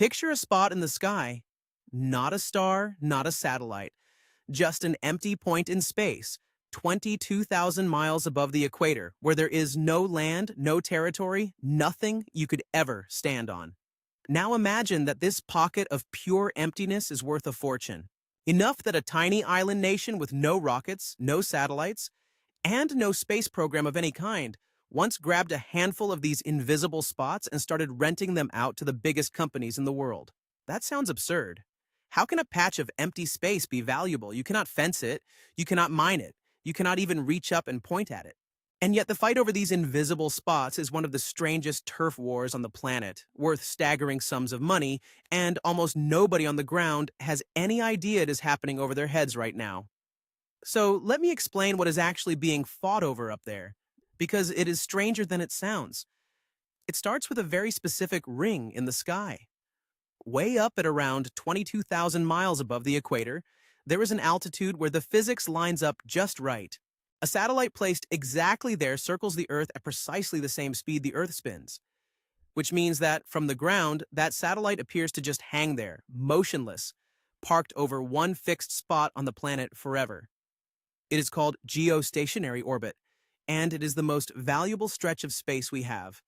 Picture a spot in the sky, not a star, not a satellite, just an empty point in space, 22,000 miles above the equator, where there is no land, no territory, nothing you could ever stand on. Now imagine that this pocket of pure emptiness is worth a fortune. Enough that a tiny island nation with no rockets, no satellites, and no space program of any kind once grabbed a handful of these invisible spots and started renting them out to the biggest companies in the world. That sounds absurd. How can a patch of empty space be valuable? You cannot fence it, you cannot mine it, you cannot even reach up and point at it. And yet the fight over these invisible spots is one of the strangest turf wars on the planet, worth staggering sums of money, and almost nobody on the ground has any idea it is happening over their heads right now. So let me explain what is actually being fought over up there, because it is stranger than it sounds. It starts with a very specific ring in the sky. Way up at around 22,000 miles above the equator, there is an altitude where the physics lines up just right. A satellite placed exactly there circles the Earth at precisely the same speed the Earth spins, which means that from the ground, that satellite appears to just hang there, motionless, parked over one fixed spot on the planet forever. It is called geostationary orbit, and it is the most valuable stretch of space we have.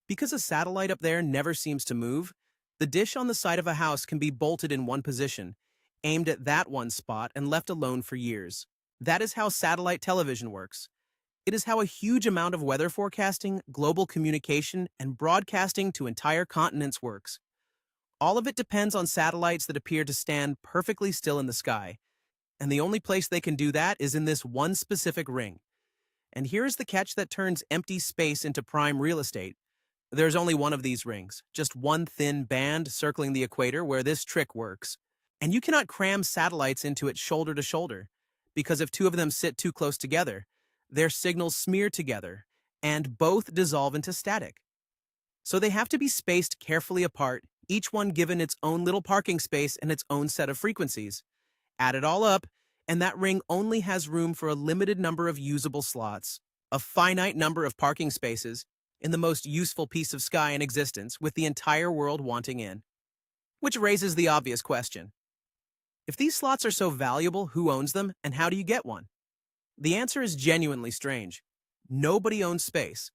Because a satellite up there never seems to move, the dish on the side of a house can be bolted in one position, aimed at that one spot and left alone for years. That is how satellite television works. It is how a huge amount of weather forecasting, global communication, and broadcasting to entire continents works. All of it depends on satellites that appear to stand perfectly still in the sky, and the only place they can do that is in this one specific ring. And here's the catch that turns empty space into prime real estate. There's only one of these rings, just one thin band circling the equator where this trick works. And you cannot cram satellites into it shoulder to shoulder, because if two of them sit too close together, their signals smear together, and both dissolve into static. So they have to be spaced carefully apart, each one given its own little parking space and its own set of frequencies. Add it all up, and that ring only has room for a limited number of usable slots, a finite number of parking spaces, in the most useful piece of sky in existence, with the entire world wanting in. Which raises the obvious question. If these slots are so valuable, who owns them, and how do you get one? The answer is genuinely strange. Nobody owns space.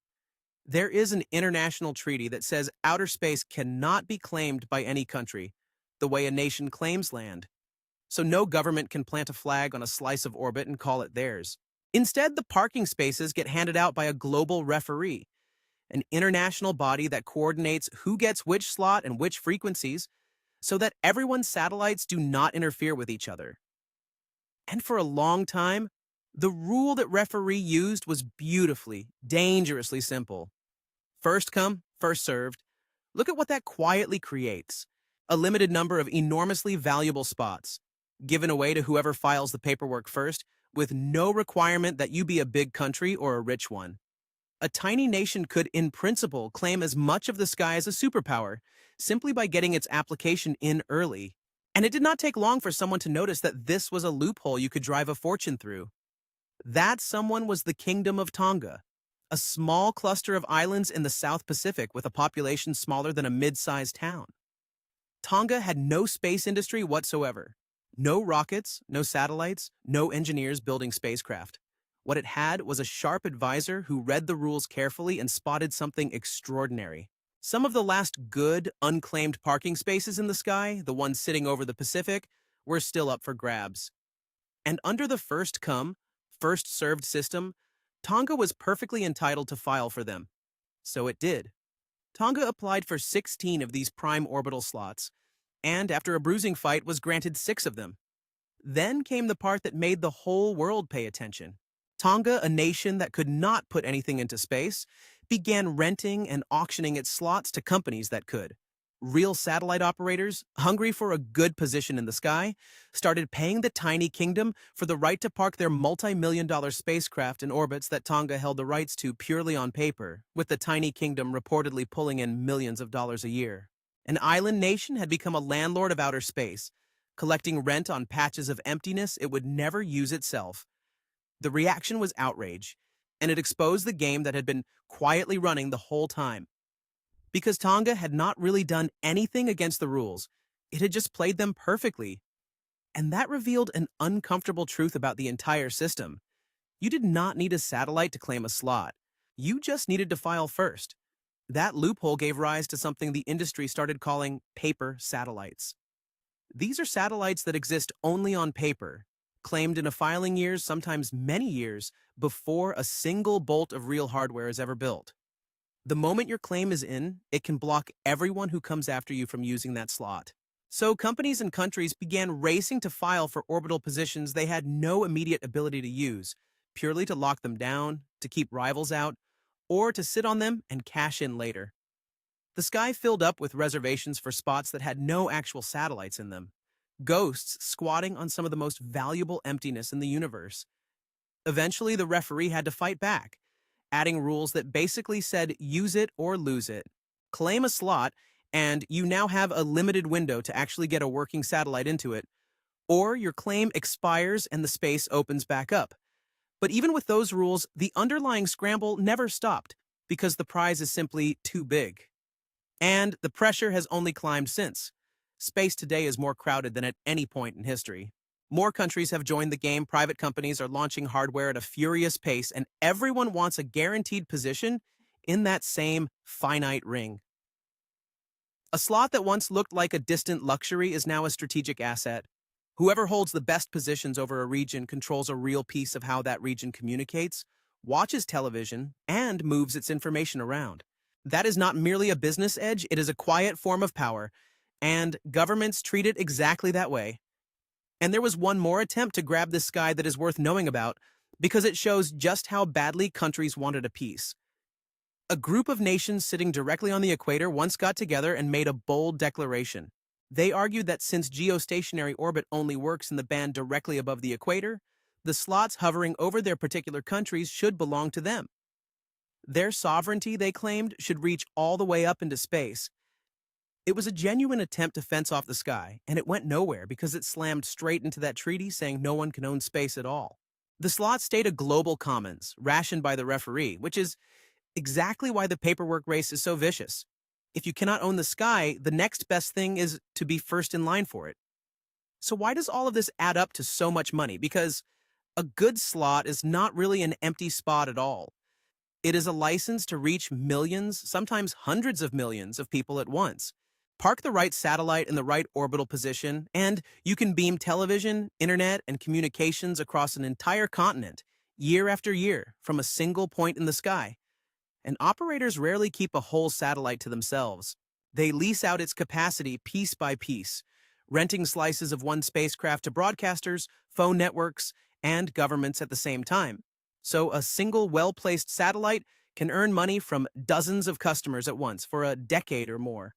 There is an international treaty that says outer space cannot be claimed by any country, the way a nation claims land. So no government can plant a flag on a slice of orbit and call it theirs. Instead, the parking spaces get handed out by a global referee, an international body that coordinates who gets which slot and which frequencies, so that everyone's satellites do not interfere with each other. And for a long time, the rule that referee used was beautifully, dangerously simple. First come, first served. Look at what that quietly creates. A limited number of enormously valuable spots, given away to whoever files the paperwork first, with no requirement that you be a big country or a rich one. A tiny nation could, in principle, claim as much of the sky as a superpower, simply by getting its application in early. And it did not take long for someone to notice that this was a loophole you could drive a fortune through. That someone was the Kingdom of Tonga, a small cluster of islands in the South Pacific with a population smaller than a mid-sized town. Tonga had no space industry whatsoever. No rockets, no satellites, no engineers building spacecraft. What it had was a sharp advisor who read the rules carefully and spotted something extraordinary. Some of the last good, unclaimed parking spaces in the sky, the ones sitting over the Pacific, were still up for grabs. And under the first-come, first-served system, Tonga was perfectly entitled to file for them. So it did. Tonga applied for 16 of these prime orbital slots, and after a bruising fight was granted 6 of them. Then came the part that made the whole world pay attention. Tonga, a nation that could not put anything into space, began renting and auctioning its slots to companies that could. Real satellite operators, hungry for a good position in the sky, started paying the tiny kingdom for the right to park their multi-million-dollar spacecraft in orbits that Tonga held the rights to purely on paper, with the tiny kingdom reportedly pulling in millions of dollars a year. An island nation had become a landlord of outer space, collecting rent on patches of emptiness it would never use itself. The reaction was outrage, and it exposed the game that had been quietly running the whole time. because Tonga had not really done anything against the rules. It had just played them perfectly. And that revealed an uncomfortable truth about the entire system. You did not need a satellite to claim a slot. You just needed to file first. That loophole gave rise to something the industry started calling paper satellites. These are satellites that exist only on paper, claimed in a filing years, sometimes many years, before a single bolt of real hardware is ever built. The moment your claim is in, it can block everyone who comes after you from using that slot. So companies and countries began racing to file for orbital positions they had no immediate ability to use, purely to lock them down, to keep rivals out, or to sit on them and cash in later. The sky filled up with reservations for spots that had no actual satellites in them, ghosts squatting on some of the most valuable emptiness in the universe. Eventually, the referee had to fight back, adding rules that basically said use it or lose it. Claim a slot, and you now have a limited window to actually get a working satellite into it, or your claim expires and the space opens back up. But even with those rules, the underlying scramble never stopped, because the prize is simply too big. And the pressure has only climbed since. Space today is more crowded than at any point in history. More countries have joined the game, private companies are launching hardware at a furious pace, and everyone wants a guaranteed position in that same finite ring. A slot that once looked like a distant luxury is now a strategic asset. Whoever holds the best positions over a region controls a real piece of how that region communicates, watches television, and moves its information around. That is not merely a business edge, it is a quiet form of power, and governments treat it exactly that way. And there was one more attempt to grab this sky that is worth knowing about, because it shows just how badly countries wanted a piece. A group of nations sitting directly on the equator once got together and made a bold declaration. They argued that since geostationary orbit only works in the band directly above the equator, the slots hovering over their particular countries should belong to them. Their sovereignty, they claimed, should reach all the way up into space. It was a genuine attempt to fence off the sky, and it went nowhere because it slammed straight into that treaty saying no one can own space at all. The slots stayed a global commons, rationed by the referee, which is exactly why the paperwork race is so vicious. If you cannot own the sky, the next best thing is to be first in line for it. So why does all of this add up to so much money? Because a good slot is not really an empty spot at all. It is a license to reach millions, sometimes hundreds of millions of people at once. Park the right satellite in the right orbital position, and you can beam television, internet, and communications across an entire continent, year after year, from a single point in the sky. And operators rarely keep a whole satellite to themselves. They lease out its capacity piece by piece, renting slices of one spacecraft to broadcasters, phone networks, and governments at the same time. So a single well-placed satellite can earn money from dozens of customers at once for a decade or more.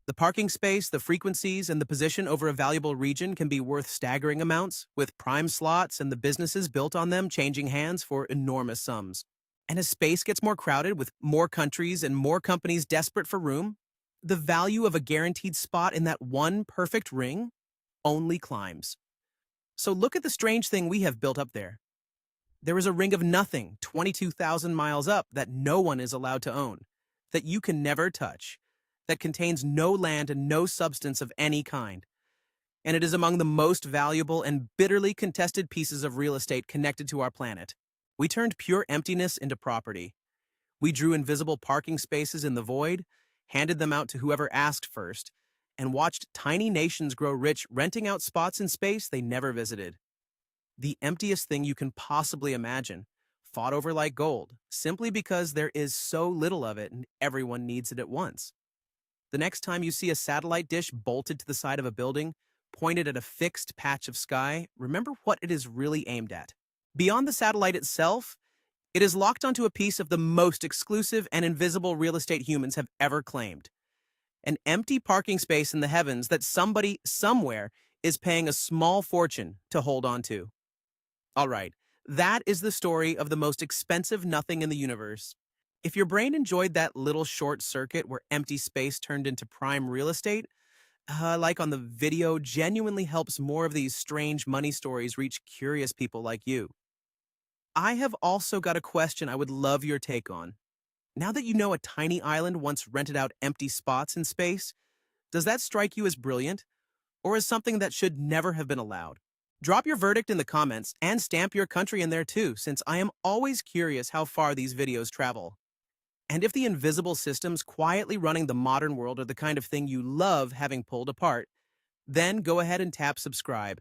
The parking space, the frequencies, and the position over a valuable region can be worth staggering amounts, with prime slots and the businesses built on them changing hands for enormous sums. And as space gets more crowded with more countries and more companies desperate for room, the value of a guaranteed spot in that one perfect ring only climbs. So look at the strange thing we have built up there. There is a ring of nothing 22,000 miles up that no one is allowed to own, that you can never touch, that contains no land and no substance of any kind. And it is among the most valuable and bitterly contested pieces of real estate connected to our planet. We turned pure emptiness into property. We drew invisible parking spaces in the void, handed them out to whoever asked first, and watched tiny nations grow rich renting out spots in space they never visited. The emptiest thing you can possibly imagine, fought over like gold, simply because there is so little of it and everyone needs it at once. The next time you see a satellite dish bolted to the side of a building, pointed at a fixed patch of sky, remember what it is really aimed at. Beyond the satellite itself, it is locked onto a piece of the most exclusive and invisible real estate humans have ever claimed. An empty parking space in the heavens that somebody, somewhere, is paying a small fortune to hold on to. All right, that is the story of the most expensive nothing in the universe. If your brain enjoyed that little short circuit where empty space turned into prime real estate, like on the video, genuinely helps more of these strange money stories reach curious people like you. I have also got a question I would love your take on. Now that you know a tiny island once rented out empty spots in space, does that strike you as brilliant, or as something that should never have been allowed? Drop your verdict in the comments and stamp your country in there too, since I am always curious how far these videos travel. And if the invisible systems quietly running the modern world are the kind of thing you love having pulled apart, then go ahead and tap subscribe,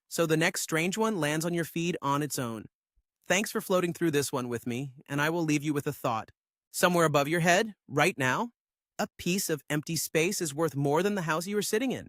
so the next strange one lands on your feed on its own. Thanks for floating through this one with me, and I will leave you with a thought. Somewhere above your head, right now, a piece of empty space is worth more than the house you are sitting in.